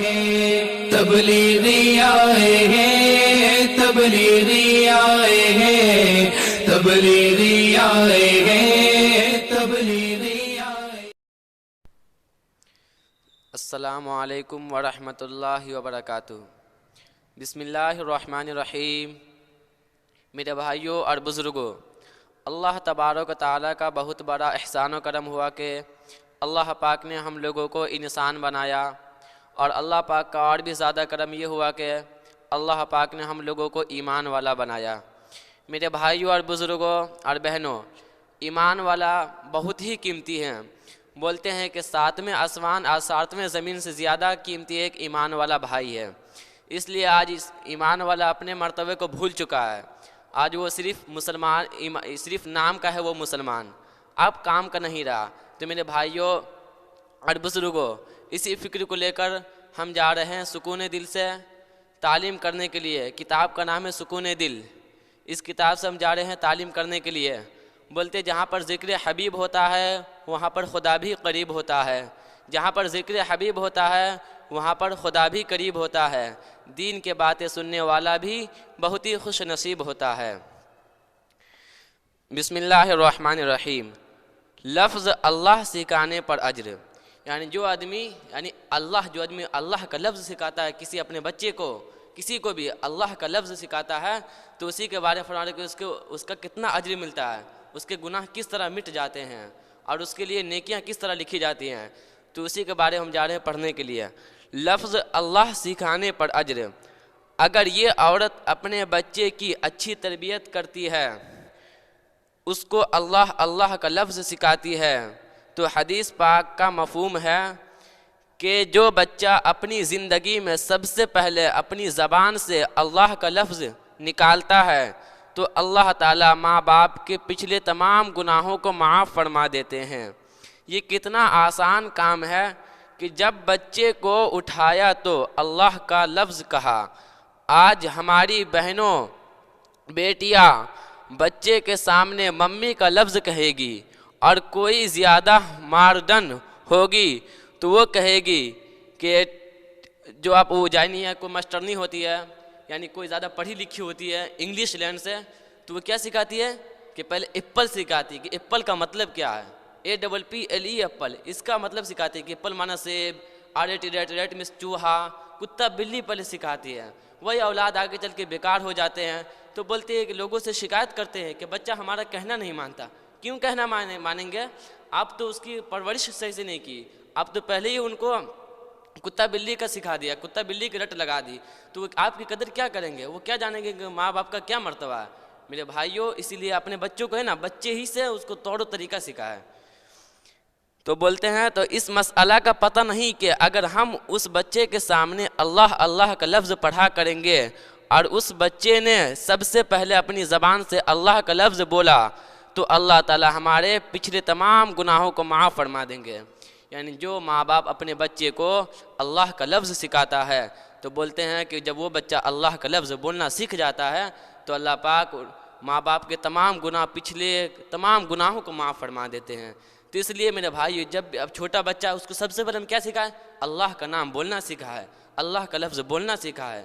ہیں تبلیغی آئے ہیں تبلیغی آئے ہیں تبلیغی آئے ہیں تبلیغی آئے. السلام علیکم ورحمۃ اللہ وبرکاتہ. بسم اللہ الرحمن الرحیم. میرے بھائیوں اور بزرگوں، اللہ تبارک و تعالیٰ کا بہت بڑا احسان و کرم ہوا کہ اللہ پاک نے ہم لوگوں کو انسان بنایا، اور اللہ پاک کا اور بھی زیادہ کرم یہ ہوا کہ اللہ پاک نے ہم لوگوں کو ایمان والا بنایا. میرے بھائیوں اور بزرگوں اور بہنوں، ایمان والا بہت ہی قیمتی ہیں. بولتے ہیں کہ 7ویں آسمان اور 7ویں زمین سے زیادہ قیمتی ایک ایمان والا بھائی ہے. اس لیے آج اس ایمان والا اپنے مرتبے کو بھول چکا ہے. آج وہ صرف نام کا ہے، وہ مسلمان، اب کام کا نہیں رہا. تو میرے بھائیوں اور بزرگوں، اسی فکر کو لے کر ہم جا رہے ہیں سکون دل سے تعلیم کرنے کے لیے. کتاب کا نام ہے سکون دل. اس کتاب سے ہم جا رہے ہیں تعلیم کرنے کے لیے. بولتے جہاں پر ذکر حبیب ہوتا ہے وہاں پر خدا بھی قریب ہوتا ہے. جہاں پر ذکر حبیب ہوتا ہے وہاں پر خدا بھی قریب ہوتا ہے. دین کے باتیں سننے والا بھی بہت ہی خوش نصیب ہوتا ہے. بسم اللہ الرحمن الرحیم. لفظ اللہ سکھانے پر اجر. جو آدمی اللہ کا لفظ سکھاتا ہے کسی اپنے بچے کو، کسی کو بھی اللہ کا لفظ سکھاتا ہے تو اسی کے بارے میں فرمایا کہ اس کا کتنا اجر ملتا ہے، اس کے گناہ کس طرح مٹ جاتے ہیں اور اس کے لیے نیکیاں کس طرح لکھی جاتی ہیں. تو اسی کے بارے میں ہم جا رہے ہیں پڑھنے کے لیے. لفظ اللہ سکھانے پر اجر. اگر یہ عورت اپنے بچے کی اچھی تربیت کرتی ہے، اس کو اللہ کا لفظ سکھاتی ہے، تو حدیث پاک کا مفہوم ہے کہ جو بچہ اپنی زندگی میں سب سے پہلے اپنی زبان سے اللہ کا لفظ نکالتا ہے تو اللہ تعالیٰ ماں باپ کے پچھلے تمام گناہوں کو معاف فرما دیتے ہیں. یہ کتنا آسان کام ہے کہ جب بچے کو اٹھایا تو اللہ کا لفظ کہا. آج ہماری بہنوں بیٹیاں بچے کے سامنے ممی کا لفظ کہے گی، اور کوئی زیادہ ماڈرن ہوگی تو وہ کہے گی کہ جو آپ وہ جائنی ہے، کوئی ماسٹرنی ہوتی ہے، کوئی زیادہ پڑھی لکھی ہوتی ہے انگلش لینڈ سے، تو وہ کیا سکھاتی ہے کہ پہلے ایپل سکھاتی ہے کہ ایپل کا مطلب کیا ہے. APPLE ایپل، اس کا مطلب سکھاتی ہے کہ ایپل مانا سیب، ریٹ مس چوہا، کتا بلی پہلے سکھاتی ہے. وہی اولاد آگے چل کے بیکار ہو جاتے ہیں تو بولتے ہیں کہ لوگوں سے شکایت کرتے ہیں کہ بچہ ہمارا کہنا نہیں مانتا. کیوں کہنا مانیں گے؟ آپ تو اس کی پرورش صحیح سے نہیں کی. آپ تو پہلے ہی ان کو کتا بلی کا سکھا دیا، کتا بلی کی رٹ لگا دی، تو آپ کی قدر کیا کریں گے؟ وہ کیا جانیں گے کہ ماں باپ کا کیا مرتبہ ہے. میرے بھائیوں، اسی لیے اپنے بچوں کو بچے ہی سے اس کو طور و طریقہ سکھائے. تو بولتے ہیں تو اس مسئلہ کا پتہ نہیں کہ اگر ہم اس بچے کے سامنے اللہ کا لفظ پڑھا کریں گے اور اس بچے نے سب سے پہلے اپنی زبان سے اللہ کا لفظ بولا تو اللہ تعالی ہمارے پچھلے تمام گناہوں کو معاف فرما دیں گے. جو ماں باپ اپنے بچے کو اللہ کا لفظ سکھاتا ہے تو بولتے ہیں کہ جب وہ بچہ اللہ کا لفظ بولنا سیکھ جاتا ہے تو اللہ پاک ماں باپ کے پچھلے تمام گناہوں کو معاف فرما دیتے ہیں. تو اس لیے میرے بھائی، جب اب چھوٹا بچہ اس کو سب سے پہلے ہم کیا سکھائے؟ اللہ کا نام بولنا سکھا ہے، اللہ کا لفظ بولنا سکھا ہے.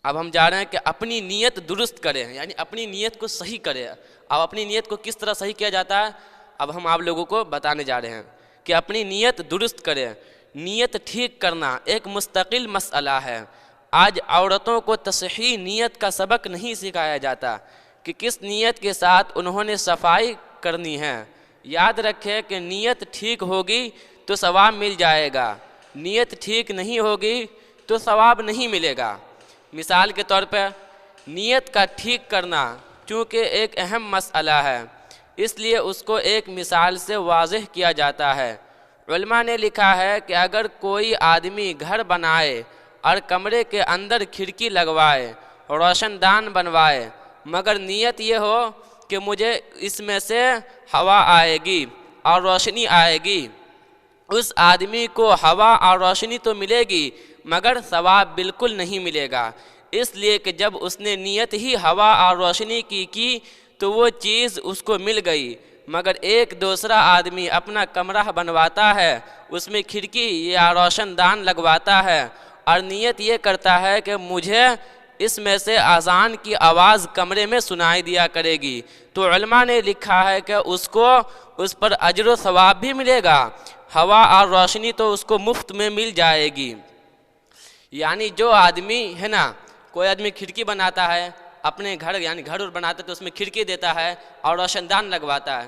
اب ہم جا رہے ہیں کہ اپنی نیت درست کریں، اپنی نیت کو صحیح کریں. اب اپنی نیت کو کس طرح صحیح کیا جاتا ہے اب ہم آپ لوگوں کو بتانے جا رہے ہیں کہ اپنی نیت درست کریں. نیت ٹھیک کرنا ایک مستقل مسئلہ ہے. آج عورتوں کو تصحیح نیت کا سبق نہیں سکھایا جاتا کہ کس نیت کے ساتھ انہوں نے صفائی کرنی ہے. یاد رکھیں کہ نیت ٹھیک ہوگی تو ثواب مل جائے گا، نیت ٹھیک نہیں ہوگی تو ثواب نہیں ملے گا. مثال کے طور پہ نیت کا ٹھیک کرنا چونکہ ایک اہم مسئلہ ہے، اس لیے اس کو ایک مثال سے واضح کیا جاتا ہے. علماء نے لکھا ہے کہ اگر کوئی آدمی گھر بنائے اور کمرے کے اندر کھڑکی لگوائے، روشن دان بنوائے، مگر نیت یہ ہو کہ مجھے اس میں سے ہوا آئے گی اور روشنی آئے گی، اس آدمی کو ہوا اور روشنی تو ملے گی مگر ثواب بالکل نہیں ملے گا. اس لیے کہ جب اس نے نیت ہی ہوا اور روشنی کی تو وہ چیز اس کو مل گئی مگر ایک دوسرا آدمی اپنا کمرہ بنواتا ہے، اس میں کھڑکی یا روشن دان لگواتا ہے اور نیت یہ کرتا ہے کہ مجھے اس میں سے اذان کی آواز کمرے میں سنائی دیا کرے گی، تو علماء نے لکھا ہے کہ اس کو اس پر اجر و ثواب بھی ملے گا، ہوا اور روشنی تو اس کو مفت میں مل جائے گی۔ یعنی جو آدمی ہے نا، کوئی آدمی کھڑکی بناتا ہے اپنے گھر، یعنی گھر بناتا ہے تو اس میں کھڑکی دیتا ہے اور روشن دان لگواتا ہے،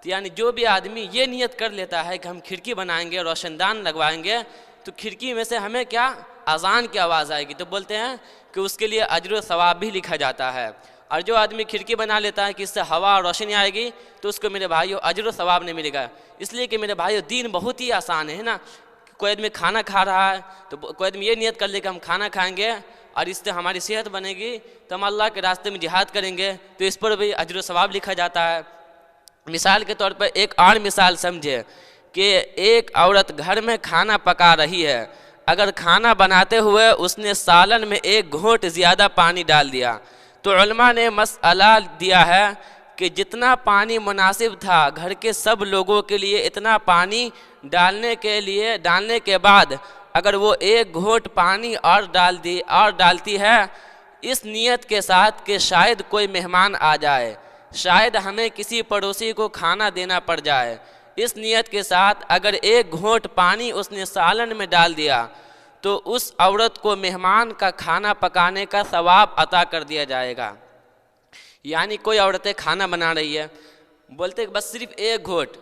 تو یعنی جو بھی آدمی یہ نیت کر لیتا ہے کہ ہم کھڑکی بنائیں گے، روشن دان لگوائیں گے، تو کھڑکی میں سے ہمیں کیا اذان کی آواز آئے گی، تو بولتے ہیں کہ اس کے لیے اجر و ثواب بھی لکھا جاتا ہے۔ اور جو آدمی کھڑکی بنا لیتا ہے کہ اس سے ہوا اور روشنی آئے گی، تو اس کو میرے بھائیو اجر و ثواب نہیں ملے گا۔ اس لیے کہ میرے بھائیو دین بہت ہی آسان ہے نا۔ کوئی آدمی کھانا کھا رہا ہے تو کوئی آدمی یہ نیت کر لے کہ ہم کھانا کھائیں گے اور اس سے ہماری صحت بنے گی تو ہم اللہ کے راستے میں جہاد کریں گے، تو اس پر بھی اجر و ثواب لکھا جاتا ہے۔ مثال کے طور پر ایک اور مثال سمجھے کہ ایک عورت گھر میں کھانا پکا رہی ہے، اگر کھانا بناتے ہوئے اس نے سالن میں ایک گھونٹ زیادہ پانی ڈال دیا، تو علماء نے مسئلہ دیا ہے کہ جتنا پانی مناسب تھا گھر کے سب لوگوں کے لیے، اتنا پانی ڈالنے کے بعد اگر وہ ایک گھونٹ پانی اور ڈالتی ہے اس نیت کے ساتھ کہ شاید کوئی مہمان آ جائے، شاید ہمیں کسی پڑوسی کو کھانا دینا پڑ جائے، اس نیت کے ساتھ اگر ایک گھونٹ پانی اس نے سالن میں ڈال دیا تو اس عورت کو مہمان کا کھانا پکانے کا ثواب عطا کر دیا جائے گا۔ یعنی کوئی عورتیں کھانا بنا رہی ہے، بولتے کہ بس صرف ایک گھونٹ،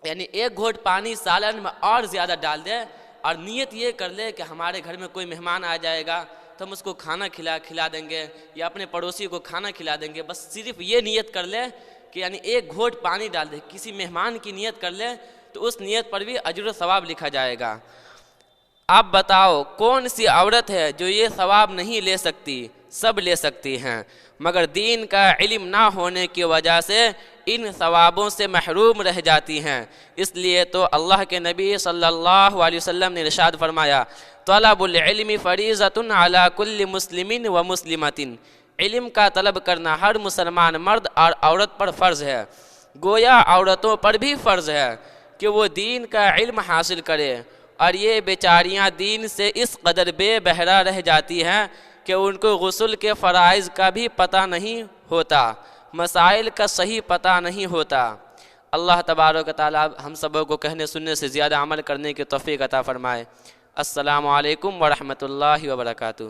یعنی ایک گھونٹ پانی سالن میں اور زیادہ ڈال دے اور نیت یہ کر لے کہ ہمارے گھر میں کوئی مہمان آ جائے گا تو ہم اس کو کھانا کھلا دیں گے یا اپنے پڑوسی کو کھانا کھلا دیں گے، بس صرف یہ نیت کر لے کہ یعنی ایک گھونٹ پانی ڈال دے، کسی مہمان کی نیت کر لے تو اس نیت پر بھی اجر و ثواب لکھا جائے گا۔ اب بتاؤ کون سی عورت ہے جو یہ ثواب نہیں لے سکتی؟ سب لے سکتی ہیں، مگر دین کا علم نہ ہونے کی وجہ سے ان ثوابوں سے محروم رہ جاتی ہیں۔ اس لیے تو اللہ کے نبی صلی اللہ علیہ وسلم نے ارشاد فرمایا، طلب العلم فریضۃ علی کل مسلم و مسلمۃ، علم کا طلب کرنا ہر مسلمان مرد اور عورت پر فرض ہے، گویا عورتوں پر بھی فرض ہے کہ وہ دین کا علم حاصل کرے، اور یہ بیچاریاں دین سے اس قدر بے بہرہ رہ جاتی ہیں کہ ان کو غسل کے فرائض کا بھی پتہ نہیں ہوتا، مسائل کا صحیح پتہ نہیں ہوتا۔ اللہ تبارک و تعالیٰ ہم سبوں کو کہنے سننے سے زیادہ عمل کرنے کی توفیق عطا فرمائے۔ السلام علیکم ورحمۃ اللہ وبرکاتہ۔